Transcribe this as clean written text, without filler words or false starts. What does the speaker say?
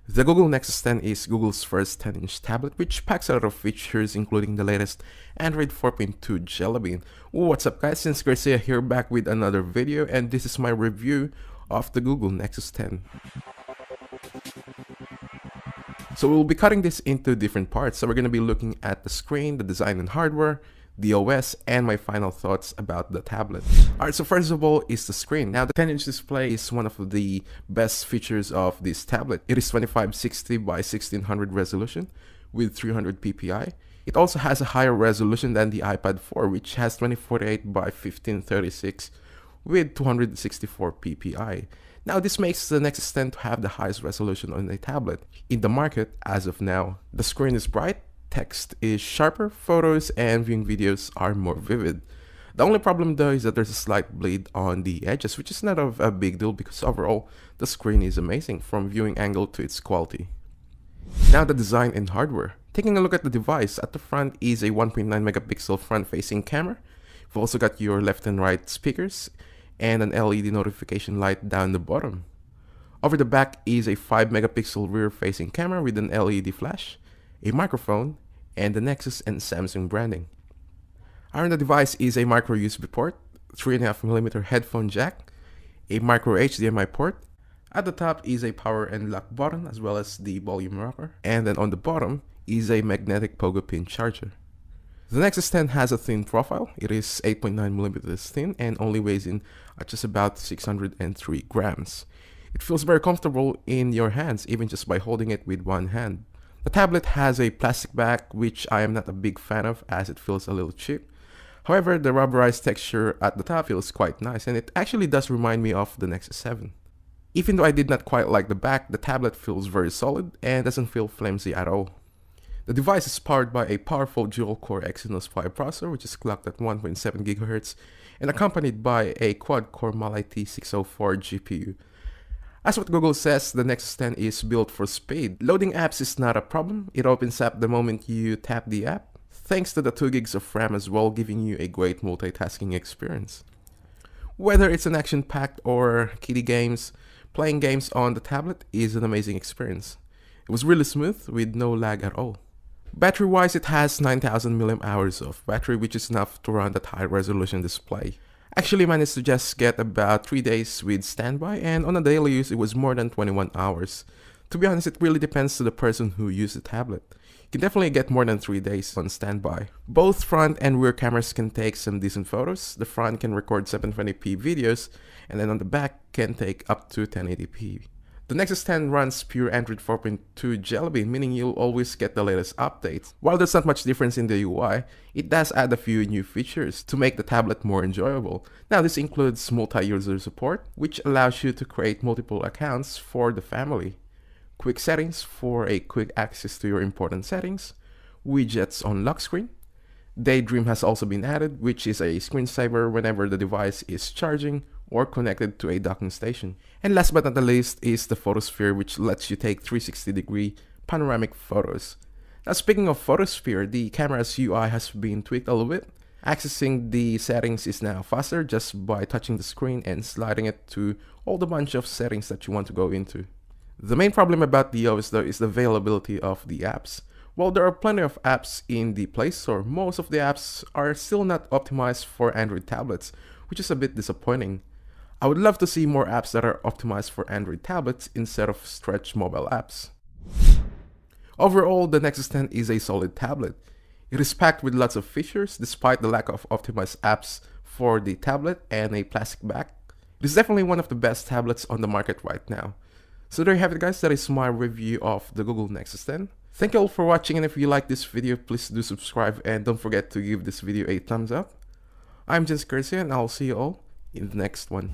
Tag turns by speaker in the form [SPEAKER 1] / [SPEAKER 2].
[SPEAKER 1] The Google Nexus 10 is Google's first 10-inch tablet, which packs a lot of features including the latest Android 4.2 Jelly Bean. What's up guys, Since Garcia here, back with another video, and this is my review of the Google Nexus 10. So we'll be cutting this into different parts. So we're going to be looking at the screen, the design and hardware, the OS, and my final thoughts about the tablet. Alright, so first of all is the screen. Now the 10-inch display is one of the best features of this tablet. It is 2560 by 1600 resolution with 300 ppi. It also has a higher resolution than the iPad 4, which has 2048 by 1536 with 264 ppi. Now this makes the Nexus 10 to have the highest resolution on a tablet in the market as of now. The screen is bright, text is sharper, photos and viewing videos are more vivid. The only problem though is that there's a slight bleed on the edges, which is not a big deal because overall the screen is amazing from viewing angle to its quality. Now the design and hardware. Taking a look at the device, at the front is a 1.9 megapixel front-facing camera. You've also got your left and right speakers and an LED notification light down the bottom. Over the back is a 5 megapixel rear-facing camera with an LED flash, a microphone, and the Nexus and Samsung branding. Around the device is a micro USB port, 3.5mm headphone jack, a micro HDMI port. At the top is a power and lock button as well as the volume rocker, and then on the bottom is a magnetic pogo pin charger. The Nexus 10 has a thin profile. It is 8.9mm thin and only weighs in at just about 603 grams. It feels very comfortable in your hands even just by holding it with one hand. The tablet has a plastic back, which I am not a big fan of as it feels a little cheap. However, the rubberized texture at the top feels quite nice, and it actually does remind me of the Nexus 7. Even though I did not quite like the back, the tablet feels very solid and doesn't feel flimsy at all. The device is powered by a powerful dual-core Exynos 5 processor, which is clocked at 1.7 GHz and accompanied by a quad-core Mali T604 GPU. As what Google says, the Nexus 10 is built for speed. Loading apps is not a problem. It opens up the moment you tap the app, thanks to the 2 gigs of RAM as well, giving you a great multitasking experience. Whether it's an action-packed or kiddie games, playing games on the tablet is an amazing experience. It was really smooth with no lag at all. Battery-wise, it has 9000 mAh of battery, which is enough to run that high-resolution display. Actually managed to just get about 3 days with standby, and on a daily use it was more than 21 hours. To be honest, it really depends to the person who uses the tablet. You can definitely get more than 3 days on standby. Both front and rear cameras can take some decent photos. The front can record 720p videos, and then on the back can take up to 1080p. The Nexus 10 runs pure Android 4.2 Jelly Bean, meaning you'll always get the latest updates. While there's not much difference in the UI, it does add a few new features to make the tablet more enjoyable. Now this includes multi-user support, which allows you to create multiple accounts for the family, quick settings for a quick access to your important settings, widgets on lock screen. Daydream has also been added, which is a screensaver whenever the device is charging or connected to a docking station. And last but not the least is the Photosphere, which lets you take 360-degree panoramic photos. Now speaking of Photosphere, the camera's UI has been tweaked a little bit. Accessing the settings is now faster just by touching the screen and sliding it to all the bunch of settings that you want to go into. The main problem about the OS though is the availability of the apps. While there are plenty of apps in the Play Store, most of the apps are still not optimized for Android tablets, which is a bit disappointing. I would love to see more apps that are optimized for Android tablets instead of stretched mobile apps. Overall, the Nexus 10 is a solid tablet. It is packed with lots of features despite the lack of optimized apps for the tablet and a plastic back. It is definitely one of the best tablets on the market right now. So there you have it guys, that is my review of the Google Nexus 10. Thank you all for watching, and if you like this video, please do subscribe and don't forget to give this video a thumbs up. I'm Since Garcia, and I'll see you all in the next one.